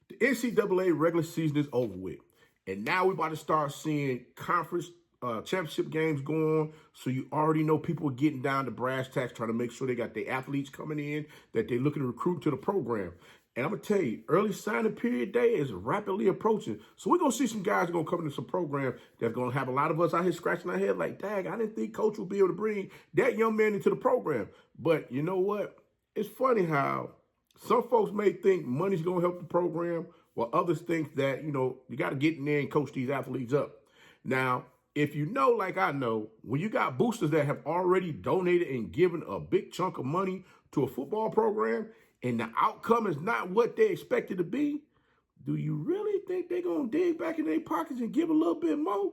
The NCAA regular season is over with. And now we're about to start seeing conference championship games go on. So you already know people are getting down to brass tacks, trying to make sure they got their athletes coming in, that they're looking to recruit to the program. And I'm going to tell you, early signing period day is rapidly approaching. So we're going to see some guys going to come into some program that's going to have a lot of us out here scratching our head like, dang, I didn't think coach would be able to bring that young man into the program. But you know what? It's funny how some folks may think money's going to help the program, while others think that, you got to get in there and coach these athletes up. Now, if you know, like I know, when you got boosters that have already donated and given a big chunk of money to a football program, and the outcome is not what they expected to be, do you really think they're going to dig back in their pockets and give a little bit more?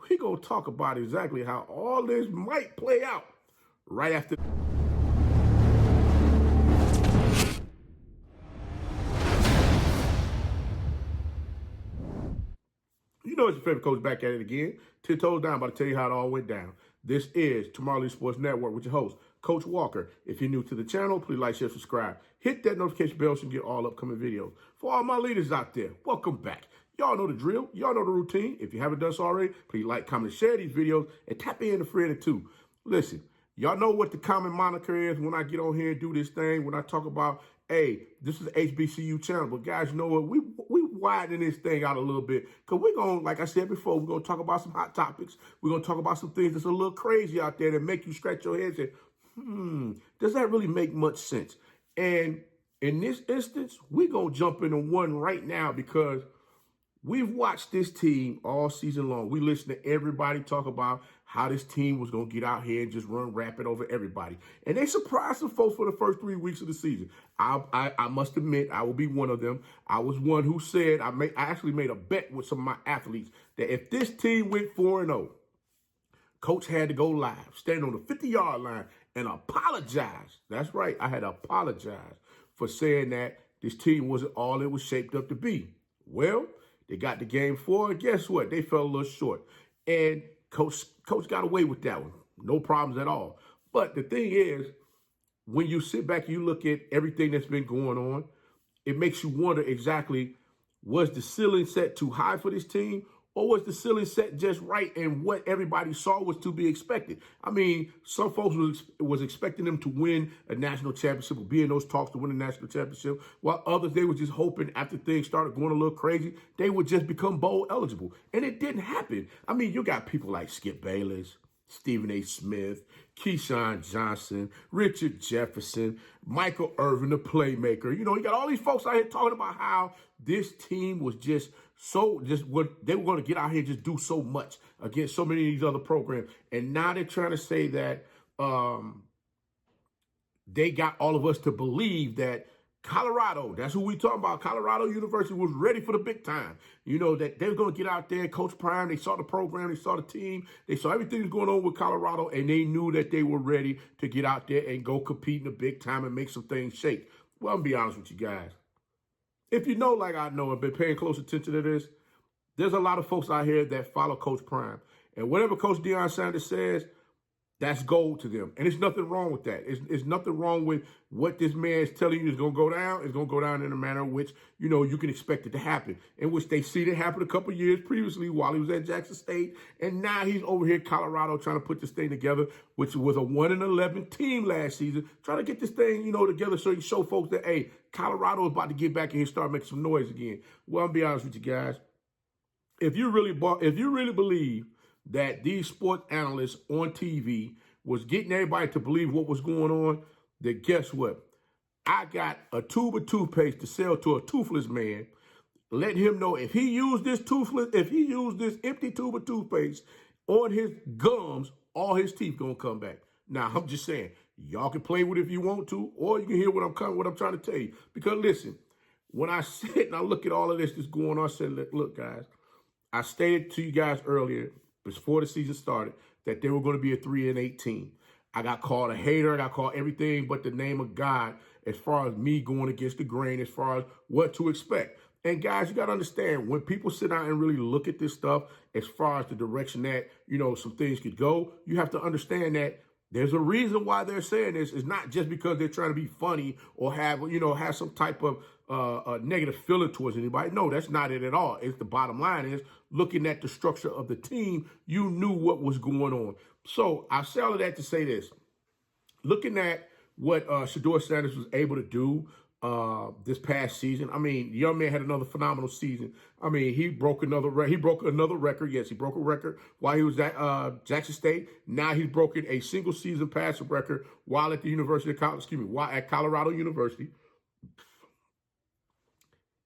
We're going to talk about exactly how all this might play out right after. You know it's your favorite coach back at it again. 10 toes down, about to tell you how it all went down. This is Tomorrow Sports Network with your host, Coach Walker. If you're new to the channel, please like, share, subscribe. Hit that notification bell so you can get all upcoming videos. For all my leaders out there, welcome back. Y'all know the drill. Y'all know the routine. If you haven't done so already, please like, comment, share these videos, and tap in a friend or two. Listen, y'all know what the common moniker is when I get on here and do this thing, when I talk about, hey, this is the HBCU channel. But guys, you know what? We widen this thing out a little bit, because we're going to, like I said before, we're going to talk about some hot topics. We're going to talk about some things that's a little crazy out there that make you scratch your head and say, does that really make much sense? And in this instance, we're going to jump into one right now, because we've watched this team all season long. We listened to everybody talk about how this team was going to get out here and just run rapid over everybody. And they surprised some folks for the first 3 weeks of the season. I must admit, I will be one of them. I was one who said, I actually made a bet with some of my athletes that if this team went 4-0, coach had to go live, stand on the 50-yard line and apologize. That's right. I had to apologize for saying that this team wasn't all it was shaped up to be. Well, they got to game 4, and guess what? They fell a little short. And coach got away with that one. No problems at all. But the thing is, when you sit back and you look at everything that's been going on, it makes you wonder exactly, was the ceiling set too high for this team? Or was the ceiling set just right and what everybody saw was to be expected? I mean, some folks was expecting them to win a national championship or be in those talks to win a national championship, while others, they were just hoping after things started going a little crazy, they would just become bowl eligible. And it didn't happen. I mean, you got people like Skip Bayless, Stephen A. Smith, Keyshawn Johnson, Richard Jefferson, Michael Irvin, the playmaker. You got all these folks out here talking about how this team was just what they were going to get out here and just do so much against so many of these other programs. And now they're trying to say that they got all of us to believe that Colorado, that's who we talking about. Colorado University was ready for the big time. That they were going to get out there, Coach Prime. They saw the program. They saw the team. They saw everything that's going on with Colorado, and they knew that they were ready to get out there and go compete in the big time and make some things shake. Well, I'm going to be honest with you guys. If you know, like I know, and been paying close attention to this, there's a lot of folks out here that follow Coach Prime. And whatever Coach Deion Sanders says, that's gold to them. And there's nothing wrong with that. It's nothing wrong with what this man is telling you is going to go down. It's going to go down in a manner in which, you can expect it to happen, in which they see it happen a couple of years previously while he was at Jackson State. And now he's over here in Colorado trying to put this thing together, which was a 1-11 team last season, trying to get this thing, together so he can show folks that, hey, Colorado is about to get back in here and start making some noise again. Well, I'm going to be honest with you guys. If you really believe that these sports analysts on TV was getting everybody to believe what was going on, then guess what? I got a tube of toothpaste to sell to a toothless man. Let him know if he used this empty tube of toothpaste on his gums, all his teeth gonna come back. Now, I'm just saying, y'all can play with it if you want to, or you can hear what I'm trying to tell you. Because listen, when I sit and I look at all of this that's going on, I said, look, guys, I stated to you guys earlier, before the season started, that they were going to be a 3-8 team. I got called a hater. I got called everything but the name of God as far as me going against the grain, as far as what to expect. And guys, you got to understand, when people sit down and really look at this stuff, as far as the direction that, some things could go, you have to understand that there's a reason why they're saying this. It's not just because they're trying to be funny or have some type of a negative feeling towards anybody. No, that's not it at all. It's the bottom line is looking at the structure of the team, you knew what was going on. So I say all of that to say this. Looking at what Shadur Sanders was able to do this past season, I mean, the young man had another phenomenal season. I mean, he broke another record. Yes, he broke a record while he was at Jackson State. Now he's broken a single season passing record while at the while at Colorado University,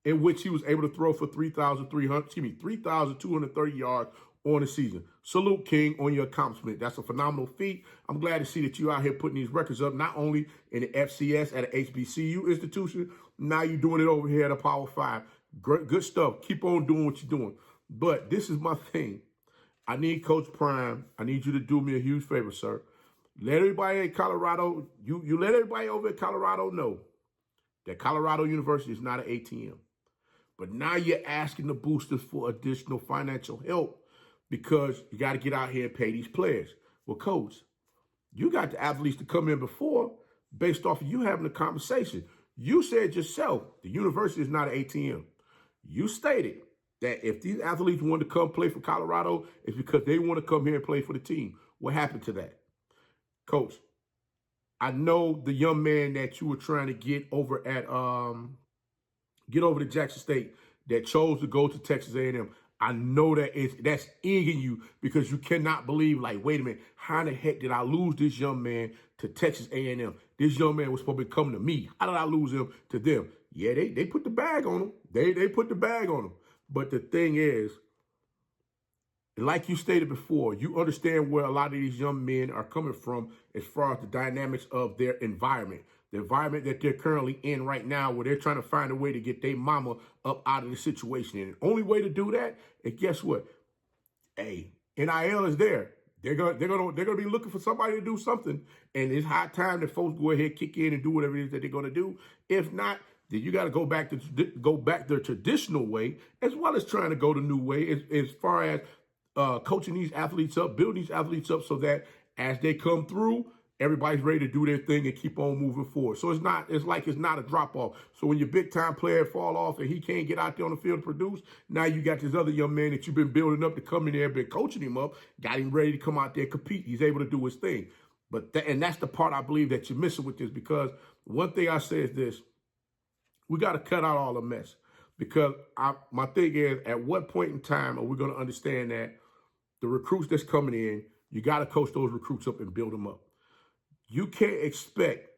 in which he was able to throw for 3,230 yards on the season. Salute, King, on your accomplishment. That's a phenomenal feat. I'm glad to see that you out here putting these records up, not only in the FCS at an HBCU institution, now you're doing it over here at a Power 5. Great, good stuff. Keep on doing what you're doing. But this is my thing. I need Coach Prime. I need you to do me a huge favor, sir. Let everybody at Colorado, you let everybody over at Colorado know that Colorado University is not an ATM. But now you're asking the boosters for additional financial help because you got to get out here and pay these players. Well, Coach, you got the athletes to come in before based off of you having a conversation. You said yourself, the university is not an ATM. You stated that if these athletes want to come play for Colorado, it's because they want to come here and play for the team. What happened to that? Coach, I know the young man that you were trying to get over to Jackson State that chose to go to Texas A&M. I know that's egging you because you cannot believe, like, wait a minute, how the heck did I lose this young man to Texas A&M? This young man was supposed to be coming to me. How did I lose him to them? Yeah, they put the bag on him. They put the bag on him. But the thing is, like you stated before, you understand where a lot of these young men are coming from as far as the dynamics of their environment. The environment that they're currently in right now, where they're trying to find a way to get their mama up out of the situation. And the only way to do that, and guess what? Hey, NIL is there. They're gonna be looking for somebody to do something. And it's high time that folks go ahead, kick in, and do whatever it is that they're gonna do. If not, then you got to go back the traditional way, as well as trying to go the new way, as far as coaching these athletes up, building these athletes up so that as they come through, everybody's ready to do their thing and keep on moving forward. So it's not a drop off. So when your big time player fall off and he can't get out there on the field to produce, now you got this other young man that you've been building up to come in there, been coaching him up, got him ready to come out there and compete. He's able to do his thing. And that's the part I believe that you're missing with this, because one thing I say is this: we got to cut out all the mess. Because my thing is, at what point in time are we going to understand that the recruits that's coming in, you got to coach those recruits up and build them up? You can't expect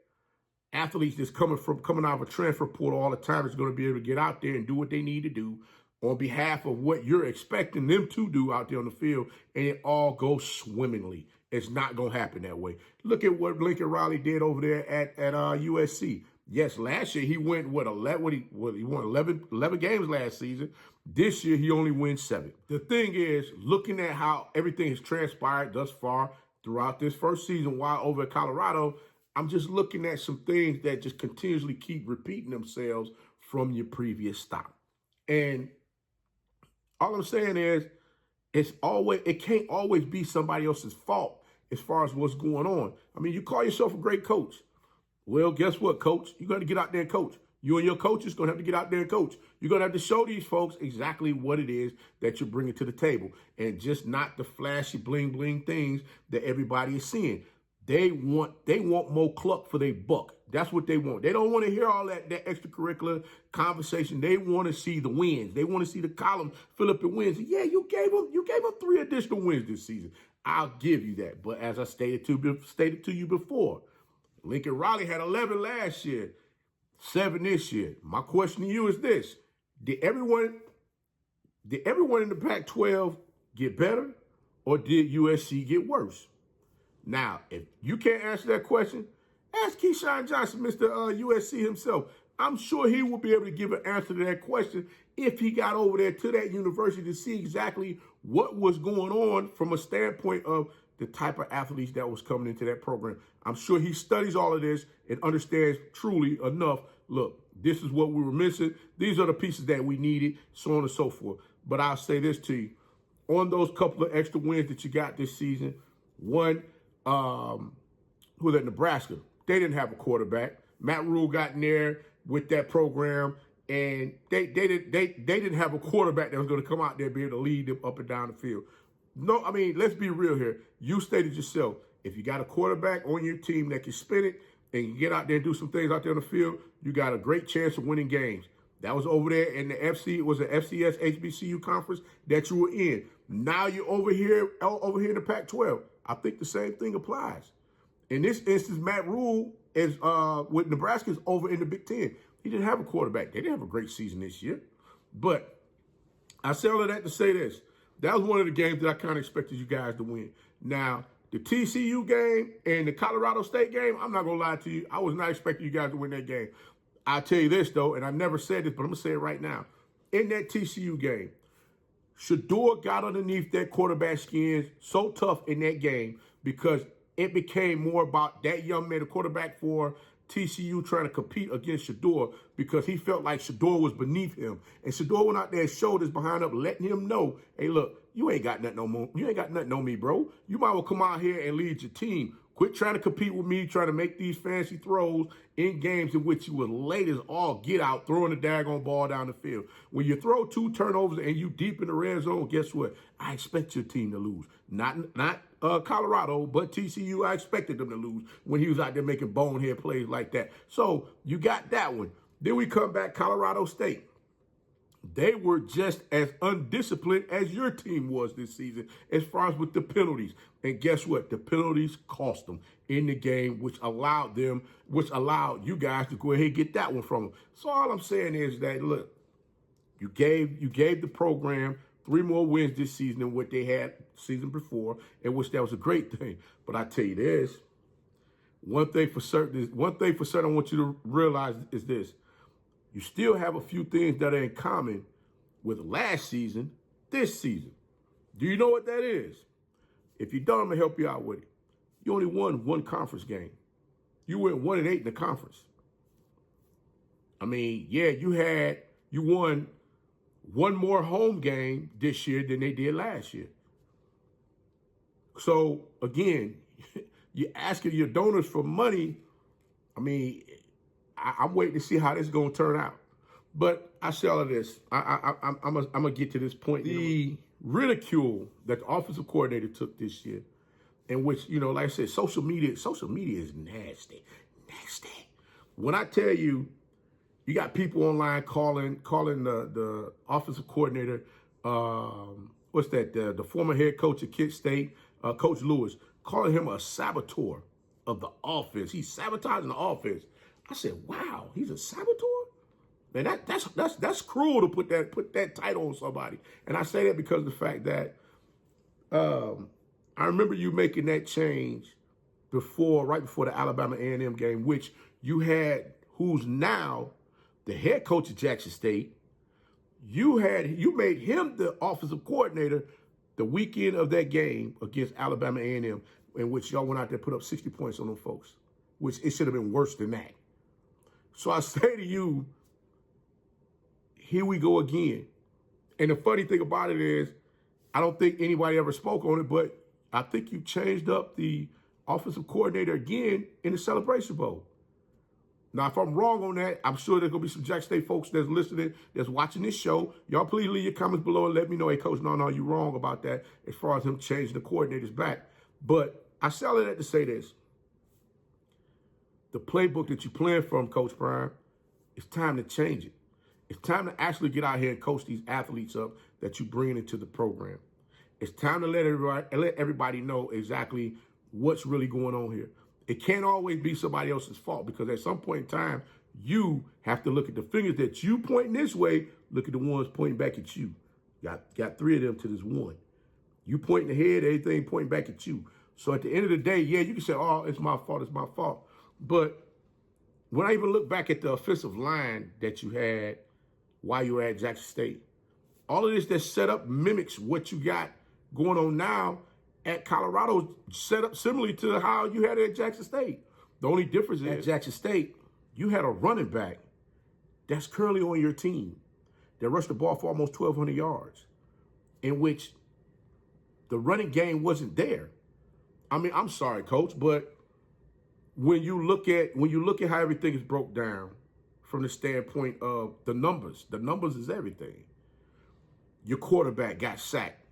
athletes that's coming out of a transfer portal all the time is going to be able to get out there and do what they need to do on behalf of what you're expecting them to do out there on the field, and it all goes swimmingly. It's not going to happen that way. Look at what Lincoln Riley did over there at USC. Yes, last year he went, 11? He won 11 games last season. This year he only wins 7. The thing is, looking at how everything has transpired thus far throughout this first season while over at Colorado, I'm just looking at some things that just continuously keep repeating themselves from your previous stop. And all I'm saying is, it can't always be somebody else's fault as far as what's going on. I mean, you call yourself a great coach. Well, guess what, coach? You got to get out there and coach. You and your coaches going to have to get out there and coach. You're going to have to show these folks exactly what it is that you're bringing to the table, and just not the flashy bling bling things that everybody is seeing. They want more cluck for their buck. That's what they want. They don't want to hear all that extracurricular conversation. They want to see the wins. They want to see the column fill up in wins. Yeah, you gave them 3 additional wins this season. I'll give you that. But as I stated to you before, Lincoln Riley had 11 last year, 7 this year. My question to you is this: Did everyone in the Pac-12 get better, or did USC get worse? Now, if you can't answer that question, ask Keyshawn Johnson, Mr. USC himself. I'm sure he will be able to give an answer to that question if he got over there to that university to see exactly what was going on from a standpoint of the type of athletes that was coming into that program. I'm sure he studies all of this and understands truly enough. Look, this is what we were missing. These are the pieces that we needed, so on and so forth. But I'll say this to you. On those couple of extra wins that you got this season, one, who was at Nebraska? They didn't have a quarterback. Matt Rule got in there with that program and they didn't have a quarterback that was going to come out there and be able to lead them up and down the field. No, I mean, let's be real here. You stated yourself, if you got a quarterback on your team that can spin it and you get out there and do some things out there on the field, you got a great chance of winning games. That was over there in the it was the FCS HBCU conference that you were in. Now you're over here in the Pac-12. I think the same thing applies. In this instance, Matt Rule is with Nebraska's over in the Big Ten. He didn't have a quarterback. They didn't have a great season this year. But I say all of that to say this. That was one of the games that I kind of expected you guys to win. Now, the TCU game and the Colorado State game, I'm not going to lie to you. I was not expecting you guys to win that game. I'll tell you this, though, and I never said this, but I'm going to say it right now. In that TCU game, Shadur got underneath that quarterback skins so tough in that game because it became more about that young man, the quarterback for TCU, trying to compete against Shadur because he felt like Shadur was beneath him. And Shadur went out there and shoulders behind up, letting him know, hey, look, you ain't got nothing no more. You ain't got nothing on me, bro. You might well come out here and lead your team. Quit trying to compete with me, trying to make these fancy throws in games in which you were late as all get out, throwing the daggone ball down the field. When you throw 2 turnovers and you deep in the red zone, guess what? I expect your team to lose. Not Colorado, but TCU, I expected them to lose when he was out there making bonehead plays like that. So you got that one. Then we come back, Colorado State. They were just as undisciplined as your team was this season as far as with the penalties. And guess what? The penalties cost them in the game, which allowed you guys to go ahead and get that one from them. So all I'm saying is that, look, you gave the program 3 more wins this season than what they had season before, in which that was a great thing. But I tell you this, one thing for certain I want you to realize is this. You still have a few things that are in common with last season, this season. Do you know what that is? If you don't, I'm going to help you out with it. You only won 1 conference game. You went 1-8 in the conference. I mean, yeah, you won 1 more home game this year than they did last year. So, again, you're asking your donors for money. I mean, I'm waiting to see how this is going to turn out. But I say all of this. I'm going to get to this point. The ridicule that the offensive coordinator took this year, in which, like I said, social media is nasty. Nasty. When I tell you, you got people online calling the offensive coordinator, the former head coach at Kent State, Coach Lewis, calling him a saboteur of the offense. He's sabotaging the offense. I said, wow, he's a saboteur? Man, that's cruel to put that title on somebody. And I say that because of the fact that I remember you making that change right before the Alabama A&M game, which you had who's now the head coach of Jackson State. You made him the offensive coordinator the weekend of that game against Alabama A&M, in which y'all went out there and put up 60 points on them folks, which it should have been worse than that. So I say to you, here we go again. And the funny thing about it is, I don't think anybody ever spoke on it, but I think you changed up the offensive coordinator again in the Celebration Bowl. Now, if I'm wrong on that, I'm sure there's going to be some Jackson State folks that's listening, that's watching this show. Y'all please leave your comments below and let me know, hey, Coach, no, you're wrong about that as far as him changing the coordinators back. But I say all of that to say this. The playbook that you're playing from, Coach Prime, it's time to change it. It's time to actually get out here and coach these athletes up that you bring into the program. It's time to let everybody know exactly what's really going on here. It can't always be somebody else's fault, because at some point in time, you have to look at the fingers that you pointing this way, look at the ones pointing back at you. Got 3 of them to this one. You pointing ahead, everything pointing back at you. So at the end of the day, yeah, you can say, oh, it's my fault. But when I even look back at the offensive line that you had while you were at Jackson State, all of this that's set up mimics what you got going on now at Colorado, set up similarly to how you had it at Jackson State. The only difference is at Jackson State, you had a running back that's currently on your team that rushed the ball for almost 1,200 yards, in which the running game wasn't there. I mean, I'm sorry, Coach, but when you look at how everything is broke down from the standpoint of the numbers. The numbers is everything. Your quarterback got sacked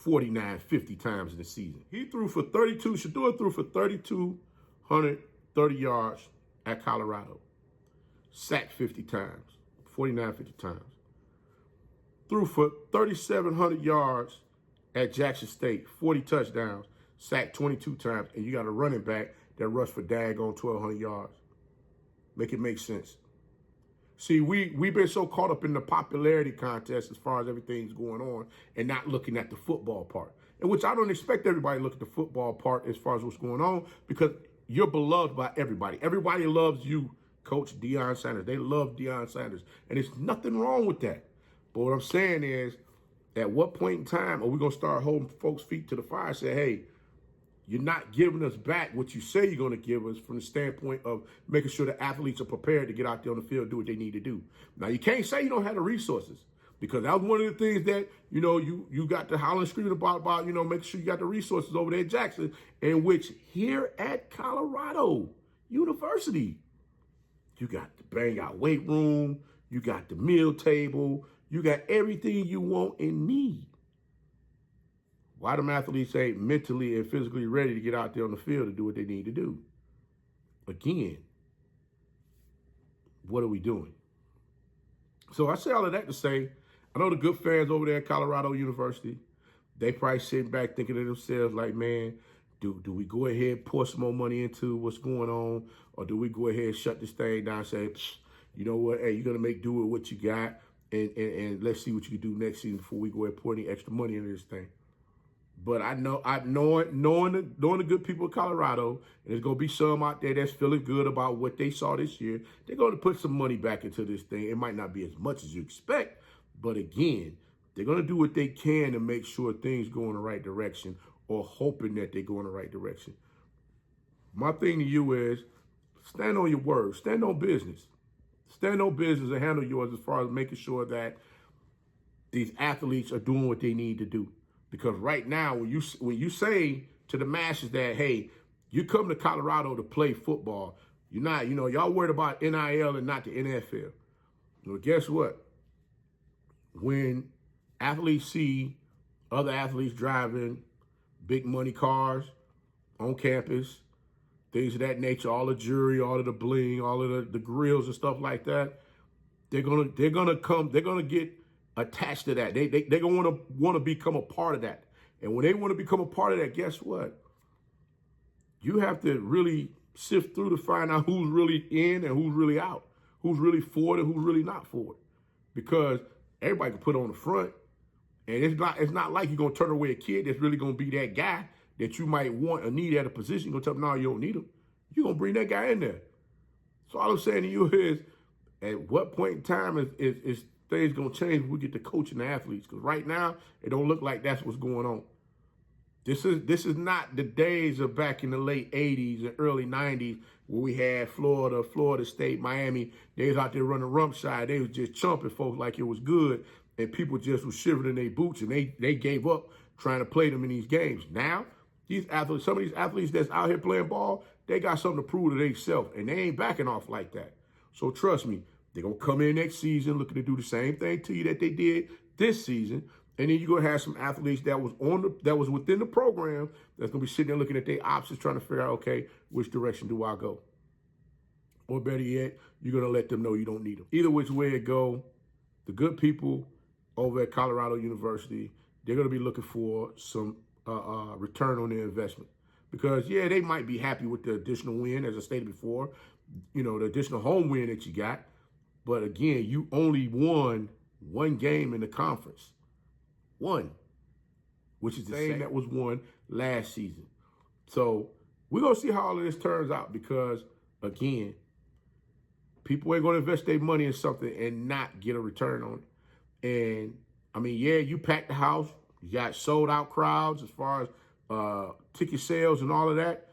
49, 50 times in the season. He threw for 32. Shadur threw for 3,230 yards at Colorado. Sacked 50 times, 49, 50 times. Threw for 3,700 yards at Jackson State, 40 touchdowns, sacked 22 times, and you got a running back that rushed for daggone 1,200 yards. Make it make sense. See, we've been so caught up in the popularity contest as far as everything's going on and not looking at the football part. And which I don't expect everybody to look at the football part as far as what's going on, because you're beloved by everybody. Everybody loves you, Coach Deion Sanders. They love Deion Sanders. And there's nothing wrong with that. But what I'm saying is, at what point in time are we going to start holding folks' feet to the fire and say, hey, you're not giving us back what you say you're going to give us, from the standpoint of making sure the athletes are prepared to get out there on the field and do what they need to do. Now, you can't say you don't have the resources, because that was one of the things that, you got to holler and screaming about, making sure you got the resources over there at Jackson, in which here at Colorado University, you got the bang out weight room, you got the meal table, you got everything you want and need. Why them athletes ain't mentally and physically ready to get out there on the field to do what they need to do? Again, what are we doing? So I say all of that to say, I know the good fans over there at Colorado University, they probably sitting back thinking to themselves like, man, do we go ahead and pour some more money into what's going on, or do we go ahead and shut this thing down and say, you know what, hey, you're going to make do with what you got, and let's see what you can do next season before we go ahead and pour any extra money into this thing. But knowing the good people of Colorado, and there's going to be some out there that's feeling good about what they saw this year, they're going to put some money back into this thing. It might not be as much as you expect, but again, they're going to do what they can to make sure things go in the right direction, or hoping that they go in the right direction. My thing to you is, stand on your word, stand on business. Stand on business and handle yours as far as making sure that these athletes are doing what they need to do. Because right now, when you say to the masses that, hey, you come to Colorado to play football, you're not, y'all worried about NIL and not the NFL. Well, guess what? When athletes see other athletes driving big money cars on campus, things of that nature, all the jewelry, all of the bling, all of the grills and stuff like that, they're gonna get attached to that. They're gonna want to become a part of that. And when they want to become a part of that, guess what? You have to really sift through to find out who's really in and who's really out, who's really for it and who's really not for it. Because everybody can put on the front, and it's not like you're gonna turn away a kid that's really gonna be that guy that you might want or need at a position. You're gonna tell them, no, you don't need him. You're gonna bring that guy in there. So all I'm saying to you is, at what point in time is things gonna change when we get to coaching the athletes? Because right now, it don't look like that's what's going on. This is not the days of back in the late 80s and early 90s where we had Florida State, Miami. They was out there running rump shy. They was just chumping folks like it was good, and people just was shivering in their boots, and they gave up trying to play them in these games. Now, these athletes, some of these athletes that's out here playing ball, they got something to prove to themselves, and they ain't backing off like that. So trust me, they're going to come in next season looking to do the same thing to you that they did this season. And then you're going to have some athletes that was within the program that's going to be sitting there looking at their options, trying to figure out, okay, which direction do I go? Or better yet, you're going to let them know you don't need them. Either which way it go, the good people over at Colorado University, they're going to be looking for some return on their investment. Because, yeah, they might be happy with the additional win, as I stated before, the additional home win that you got. But again, you only won one game in the conference. One, which is the same that was won last season. So we're going to see how all of this turns out, because, again, people ain't going to invest their money in something and not get a return on it. And, I mean, yeah, you packed the house. You got sold out crowds as far as ticket sales and all of that.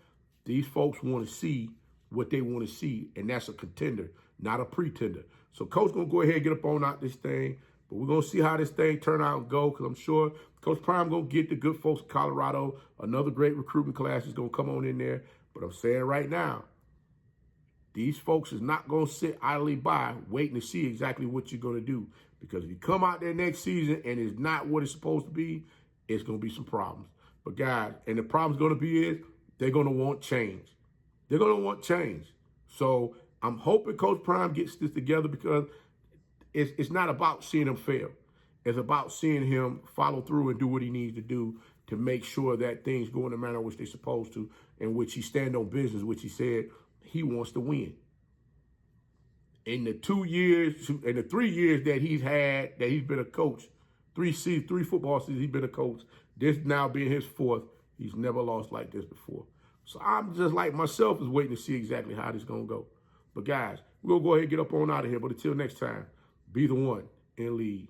These folks want to see what they want to see, and that's a contender, not a pretender. So Coach going to go ahead and get up on out this thing, but we're going to see how this thing turn out and go, because I'm sure Coach Prime going to get the good folks in Colorado. Another great recruitment class is going to come on in there. But I'm saying right now, these folks is not going to sit idly by waiting to see exactly what you're going to do. Because if you come out there next season and it's not what it's supposed to be, it's going to be some problems. But guys, and the problem's going to be is they're going to want change. They're going to want change. So I'm hoping Coach Prime gets this together, because it's not about seeing him fail. It's about seeing him follow through and do what he needs to do to make sure that things go in the manner in which they're supposed to, in which he stand on business, which he said he wants to win. In the 2 years, in the 3 years that he's been a coach, three football seasons he's been a coach, this now being his 4th, he's never lost like this before. So I'm just like myself is waiting to see exactly how this is going to go. But guys, we're going to go ahead and get up on out of here. But until next time, be the one and lead.